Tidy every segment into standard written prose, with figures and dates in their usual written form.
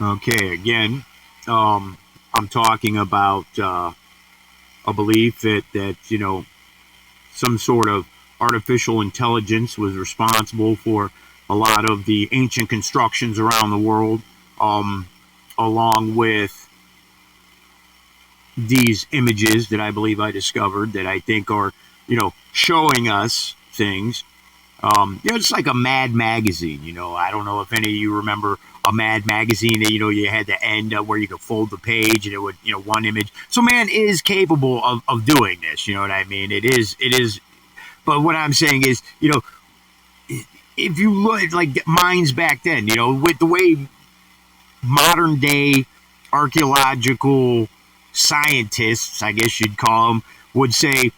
Okay, again, I'm talking about a belief that some sort of artificial intelligence was responsible for a lot of the ancient constructions around the world, um, along with these images that I believe I discovered that I think are showing us things. It's like a Mad magazine. I don't know if any of you remember a Mad magazine that you had the end where you could fold the page and it would one image. So man is capable of doing this. You know what I mean? It is. But what I'm saying is, if you look at like minds back then, with the way modern day archaeological scientists, I guess you'd call them, would say,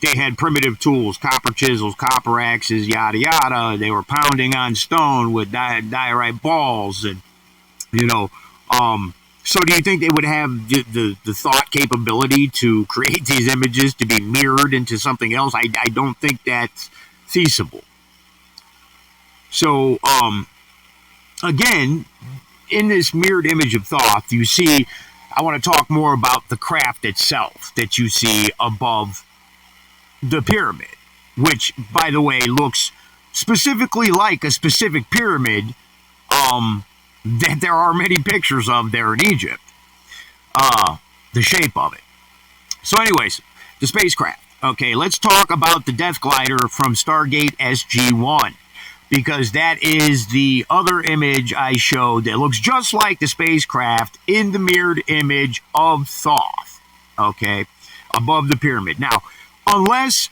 they had primitive tools, copper chisels, copper axes, yada yada. They were pounding on stone with diorite balls, and you know. So, do you think they would have the thought capability to create these images to be mirrored into something else? I don't think that's feasible. So, again, in this mirrored image of Thoth, you see, I want to talk more about the craft itself that you see above the pyramid, which, by the way, looks specifically like a specific pyramid that there are many pictures of there in Egypt, the shape of it. So, anyways, the spacecraft. Okay, let's talk about the Death Glider from Stargate SG-1, because that is the other image I showed that looks just like the spacecraft in the mirrored image of Thoth, okay, above the pyramid. Now, unless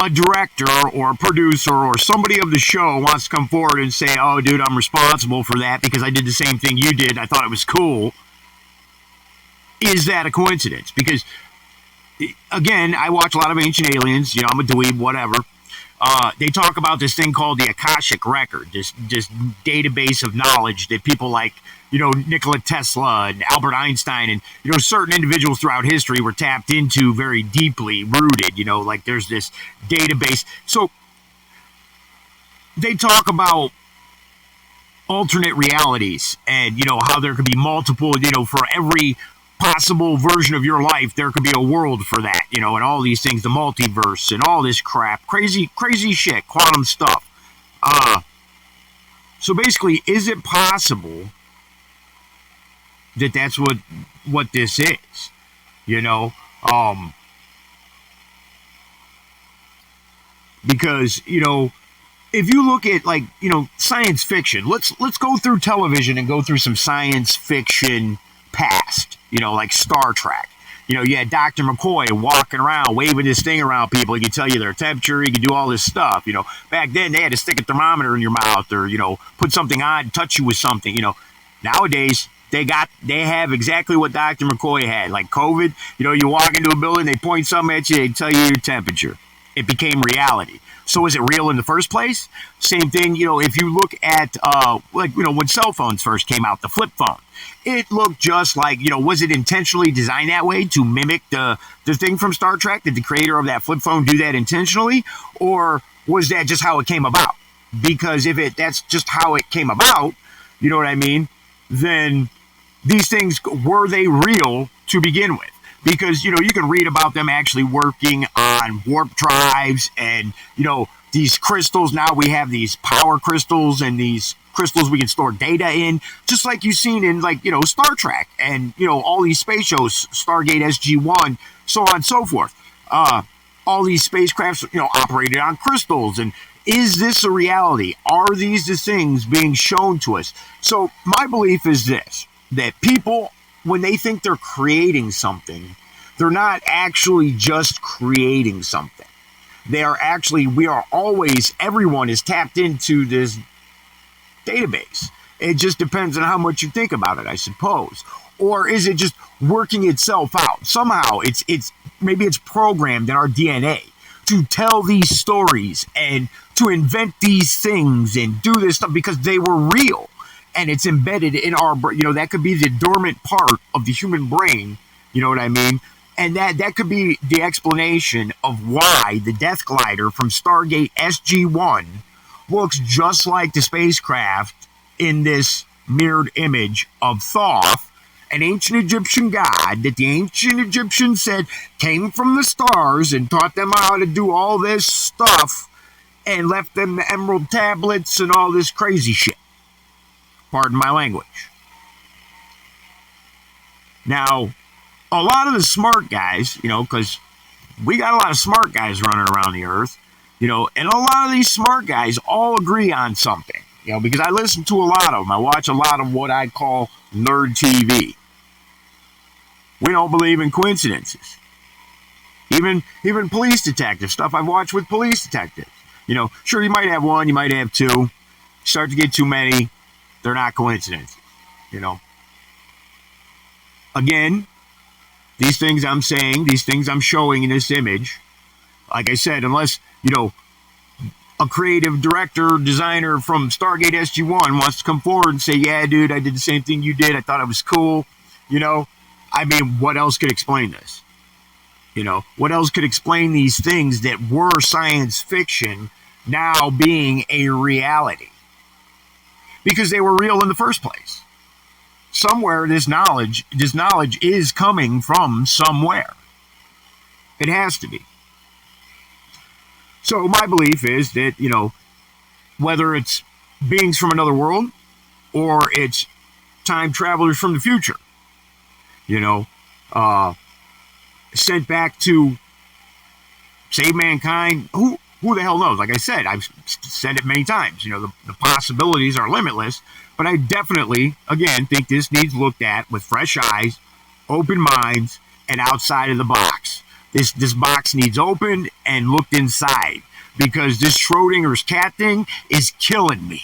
a director or a producer or somebody of the show wants to come forward and say, oh, dude, I'm responsible for that because I did the same thing you did, I thought it was cool, is that a coincidence? Because, again, I watch a lot of Ancient Aliens, I'm a dweeb, whatever. They talk about this thing called the Akashic Record, this database of knowledge that people like, Nikola Tesla and Albert Einstein and, certain individuals throughout history were tapped into very deeply rooted, like there's this database. So they talk about alternate realities and, how there could be multiple, for every possible version of your life, there could be a world for that, and all these things, the multiverse and all this crap, crazy shit, quantum stuff. So basically, is it possible that that's what this is? Because if you look at like science fiction, let's go through television and go through some science fiction past, like Star Trek. You had Dr. McCoy walking around, waving this thing around people. He could tell you their temperature. He could do all this stuff. Back then they had to stick a thermometer in your mouth or, put something on, touch you with something. Nowadays they have exactly what Dr. McCoy had. Like COVID, you walk into a building, they point something at you, they tell you your temperature. It became reality. So is it real in the first place? Same thing, if you look at, when cell phones first came out, the flip phone, it looked just like, was it intentionally designed that way to mimic the thing from Star Trek? Did the creator of that flip phone do that intentionally? Or was that just how it came about? Because if that's just how it came about, you know what I mean? Then these things, were they real to begin with? Because, you can read about them actually working on warp drives and, these crystals. Now we have these power crystals and these crystals we can store data in, just like you've seen in like, Star Trek and, all these space shows, Stargate SG-1, so on and so forth. All these spacecrafts, operated on crystals. And is this a reality? Are these the things being shown to us? So my belief is this, that people, when they think they're creating something, they're not actually just creating something. Everyone is tapped into this database. It just depends on how much you think about it, I suppose. Or is it just working itself out? Somehow maybe it's programmed in our DNA to tell these stories and to invent these things and do this stuff because they were real. And it's embedded in our, that could be the dormant part of the human brain, you know what I mean? And that could be the explanation of why the Death Glider from Stargate SG-1 looks just like the spacecraft in this mirrored image of Thoth, an ancient Egyptian god that the ancient Egyptians said came from the stars and taught them how to do all this stuff and left them the emerald tablets and all this crazy shit. Pardon my language. Now, a lot of the smart guys, because we got a lot of smart guys running around the earth, and a lot of these smart guys all agree on something, because I listen to a lot of them. I watch a lot of what I call nerd TV. We don't believe in coincidences. Even police detective stuff I've watched with police detectives. Sure, you might have one, you might have two. Start to get too many, they're not coincidences. Again, these things I'm saying, these things I'm showing in this image, like I said, unless, a creative director, designer from Stargate SG-1 wants to come forward and say, yeah, dude, I did the same thing you did. I thought it was cool. What else could explain this? What else could explain these things that were science fiction now being a reality? Because they were real in the first place. Somewhere this knowledge is coming from somewhere. It has to be. So my belief is that, whether it's beings from another world or it's time travelers from the future, sent back to save mankind, who the hell knows? Like I said, I've said it many times, the possibilities are limitless, but I definitely, again, think this needs looked at with fresh eyes, open minds, and outside of the box. This box needs opened and looked inside, because this Schrodinger's cat thing is killing me.